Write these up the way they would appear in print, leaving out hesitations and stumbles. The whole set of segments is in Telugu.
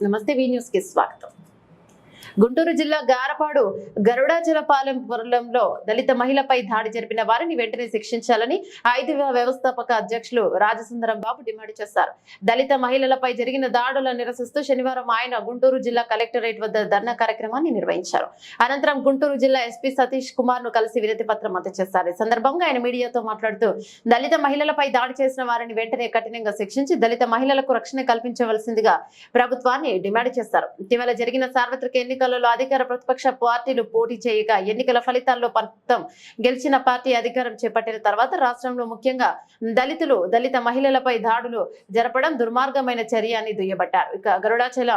నమస్తే వి న్యూస్ కి స్వాగతం. గుంటూరు జిల్లా గారపాడు గరుడాచలపాలెం పొలంలో దళిత మహిళపై దాడి జరిపిన వారిని వెంటనే శిక్షించాలని 5వ వ్యవస్థాపక అధ్యక్షులు రాజసుందరం బాబు డిమాండ్ చేశారు. దళిత మహిళలపై జరిగిన దాడులను నిరసిస్తూ శనివారం ఆయన గుంటూరు జిల్లా కలెక్టరేట్ వద్ద ధర్నా కార్యక్రమాన్ని నిర్వహించారు. అనంతరం గుంటూరు జిల్లా ఎస్పీ సతీష్ కుమార్ ను కలిసి వినతి పత్రం అందజేశారు. ఈ సందర్భంగా ఆయన మీడియాతో మాట్లాడుతూ దళిత మహిళలపై దాడి చేసిన వారిని వెంటనే కఠినంగా శిక్షించి దళిత మహిళలకు రక్షణ కల్పించవలసిందిగా ప్రభుత్వాన్ని డిమాండ్ చేశారు. ఇటీవల జరిగిన సార్వత్రిక ఎన్నికలలో అధికార ప్రతిపక్ష పార్టీలు పోటీ చేయగా ఎన్నికల ఫలితాల్లో పంతం గెలిచిన పార్టీ అధికారం చేపట్టిన తర్వాత రాష్ట్రంలో ముఖ్యంగా దళిత మహిళలపై దాడులు జరపడం దుర్మార్గమైన చర్య అని దుయ్యబట్టారు. ఇక గరుడాచల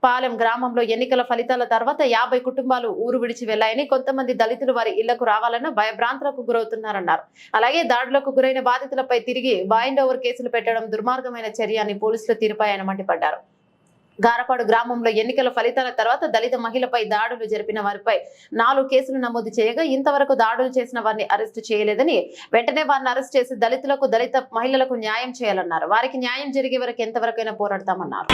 పాలెం గ్రామంలో ఎన్నికల ఫలితాల తర్వాత 50 కుటుంబాలు ఊరు విడిచి వెళ్లాయని, కొంతమంది దళితులు వారి ఇళ్లకు రావాలన్న భయభ్రాంతులకు గురవుతున్నారన్నారు. అలాగే దాడులకు గురైన బాధితులపై తిరిగి బైండ్ ఓవర్ కేసులు పెట్టడం దుర్మార్గమైన చర్య అని పోలీసుల తీరుపై ఆయన మండిపడ్డారు. గారపాడు గ్రామంలో ఎన్నికల ఫలితాల తర్వాత దళిత మహిళపై దాడులు జరిపిన వారిపై 4 కేసులు నమోదు చేయగా ఇంతవరకు దాడులు చేసిన వారిని అరెస్టు చేయలేదని, వెంటనే వారిని అరెస్ట్ చేసి దళిత మహిళలకు న్యాయం చేయాలన్నారు. వారికి న్యాయం జరిగే వరకు ఎంతవరకైనా పోరాడతామన్నారు.